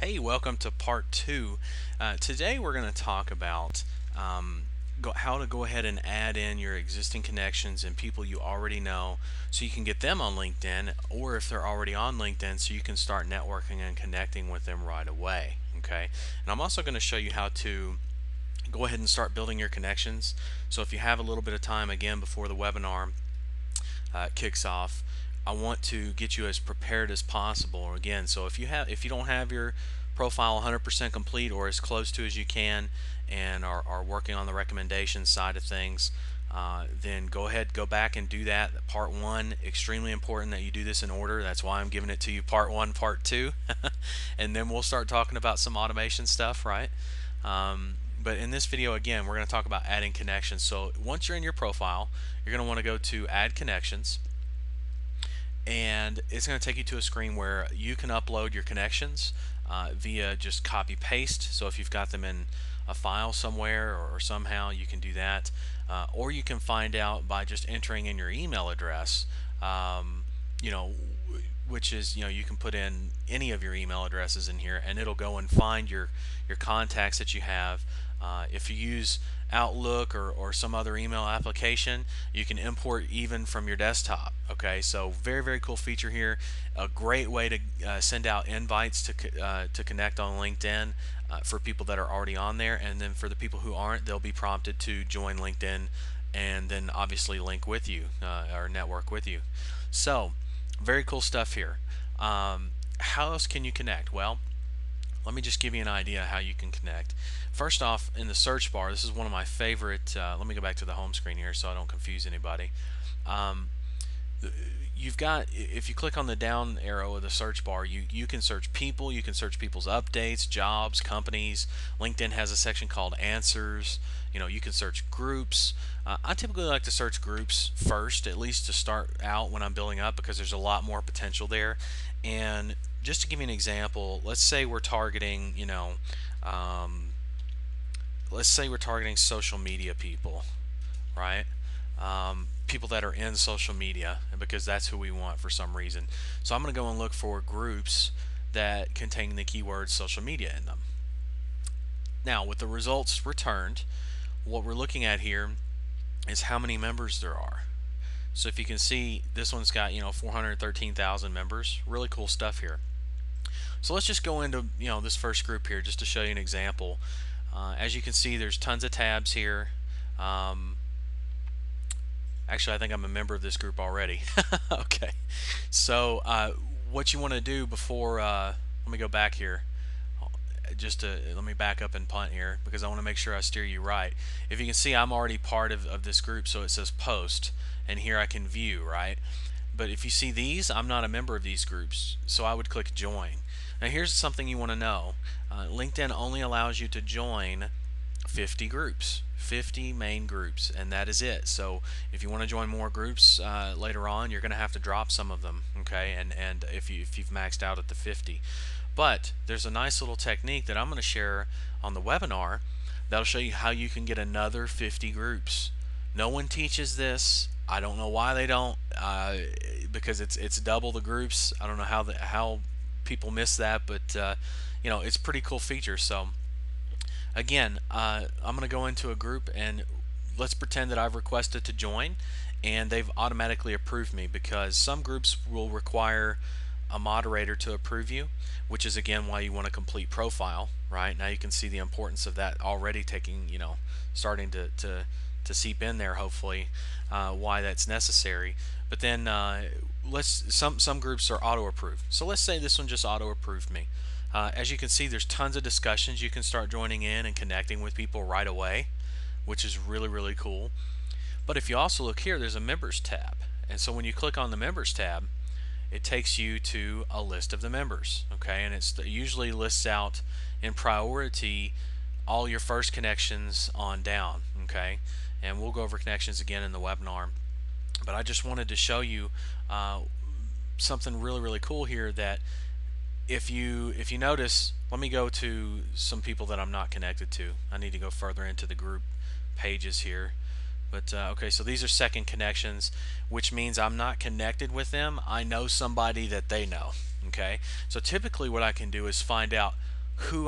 Hey, welcome to part two. Today we're going to talk about how to go ahead and add in your existing connections and people you already know so you can get them on LinkedIn, or if they're already on LinkedIn, so you can start networking and connecting with them right away. Okay, and I'm also going to show you how to go ahead and start building your connections. So if you have a little bit of time again before the webinar kicks off, I want to get you as prepared as possible. Again, so if you don't have your profile 100% complete or as close to as you can, and are working on the recommendation side of things, then go ahead, go back and do that. Part one, extremely important that you do this in order. That's why I'm giving it to you part one, part two, and then we'll start talking about some automation stuff, right? But in this video, again, we're going to talk about adding connections. So once you're in your profile, you're going to want to go to Add Connections, and it's going to take you to a screen where you can upload your connections via just copy paste. So if you've got them in a file somewhere or somehow, you can do that, or you can find out by just entering in your email address. You know, which is, you can put in any of your email addresses in here, and it'll go and find your contacts that you have. If you use Outlook or some other email application, you can import even from your desktop. Okay, so very, very cool feature here. A great way to send out invites to connect on LinkedIn for people that are already on there, and then for the people who aren't, they'll be prompted to join LinkedIn and then obviously link with you or network with you. So very cool stuff here. How else can you connect? Well, let me just give you an idea how you can connect. First off, in the search bar, this is one of my favorite. Let me go back to the home screen here so I don't confuse anybody. Um, you've got, if you click on the down arrow of the search bar, you can search people, you can search people's updates, jobs, companies. LinkedIn has a section called answers. You can search groups. I typically like to search groups first, at least to start out when I'm building up, because there's a lot more potential there. And just to give you an example, let's say we're targeting, um, let's say we're targeting social media people, right? People that are in social media, because that's who we want for some reason. So I'm going to go and look for groups that contain the keyword social media in them. Now, with the results returned, what we're looking at here is how many members there are. So if you can see, this one's got 413,000 members. Really cool stuff here. So let's just go into this first group here just to show you an example. As you can see, there's tons of tabs here. Actually, I think I'm a member of this group already. Okay, so what you want to do before, let me go back here, let me back up and punt here because I want to make sure I steer you right. If you can see, I'm already part of this group, so it says post, and here I can view, right? But if you see these, I'm not a member of these groups, so I would click join. Now here's something you want to know. LinkedIn only allows you to join 50 groups, 50 main groups, and that is it. So if you want to join more groups later on, you're going to have to drop some of them, okay? And if you've maxed out at the 50. But there's a nice little technique that I'm going to share on the webinar that'll show you how you can get another 50 groups. No one teaches this. I don't know why they don't, because it's double the groups. I don't know how people miss that, but it's a pretty cool feature. So again, I'm going to go into a group, and let's pretend that I've requested to join, and they've automatically approved me, because some groups will require a moderator to approve you, which is again why you want a complete profile. Right now you can see the importance of that already starting to seep in there, hopefully, why that's necessary. But then some groups are auto approved, so let's say this one just auto approved me. As you can see, there's tons of discussions you can start joining in and connecting with people right away, which is really, really cool. But if you also look here, there's a members tab, and so when you click on the members tab, it takes you to a list of the members, okay? And it usually lists out in priority all your first connections on down, okay? And we'll go over connections again in the webinar, but I just wanted to show you something really, really cool here. That if you notice, let me go to some people that I'm not connected to. I need to go further into the group pages here But okay, so these are second connections, which means I'm not connected with them. I know somebody that they know. Okay, so typically what I can do is find out who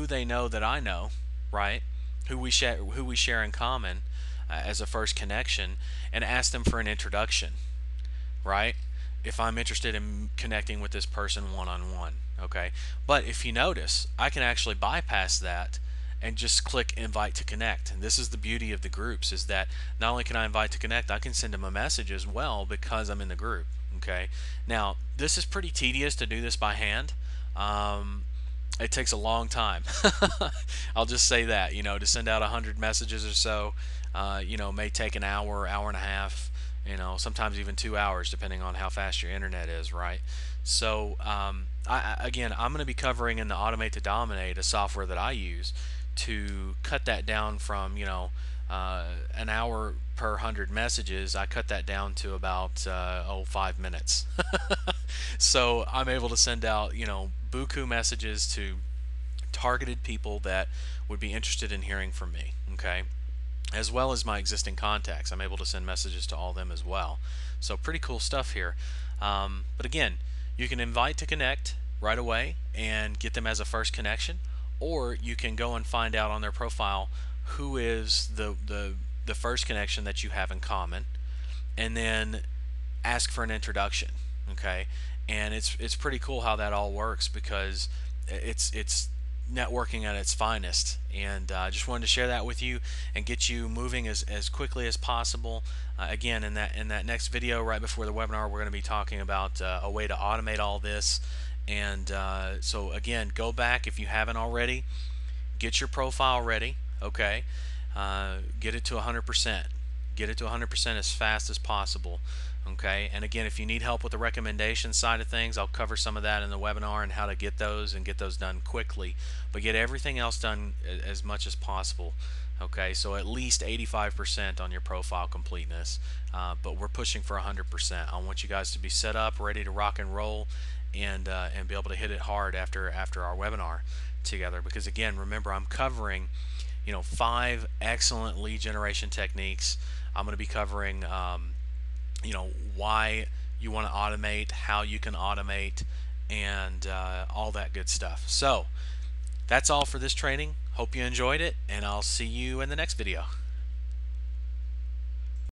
they know that I know, right? Who we share in common as a first connection, and ask them for an introduction, right? If I'm interested in connecting with this person one on one, okay? But if you notice, I can actually bypass that and just click invite to connect. And this is the beauty of the groups, is that not only can I invite to connect, I can send them a message as well because I'm in the group, okay? Now, this is pretty tedious to do this by hand. It takes a long time. I'll just say that, to send out 100 messages or so, may take an hour, hour and a half, sometimes even 2 hours, depending on how fast your internet is, right? So, again, I'm going to be covering in the Automate to Dominate, a software that I use to cut that down from, an hour per 100 messages. I cut that down to about 5 minutes. So I'm able to send out, buku messages to targeted people that would be interested in hearing from me, okay? As well as my existing contacts. I'm able to send messages to all of them as well. So pretty cool stuff here. But again, you can invite to connect right away and get them as a first connection, or you can go and find out on their profile who is the first connection that you have in common, and then ask for an introduction. Okay, and it's pretty cool how that all works, because it's networking at its finest. And I just wanted to share that with you and get you moving as quickly as possible. Again, in that next video right before the webinar, we're going to be talking about a way to automate all this. And so again, go back if you haven't already, get your profile ready. Okay, get it to 100%. Get it to 100% as fast as possible. Okay, and again, if you need help with the recommendation side of things, I'll cover some of that in the webinar and how to get those and get those done quickly. But get everything else done as much as possible. Okay, so at least 85% on your profile completeness, but we're pushing for 100%. I want you guys to be set up, ready to rock and roll, and be able to hit it hard after our webinar together. Because again, remember, I'm covering 5 excellent lead generation techniques. I'm going to be covering why you want to automate, how you can automate, and all that good stuff. So that's all for this training. Hope you enjoyed it, and I'll see you in the next video.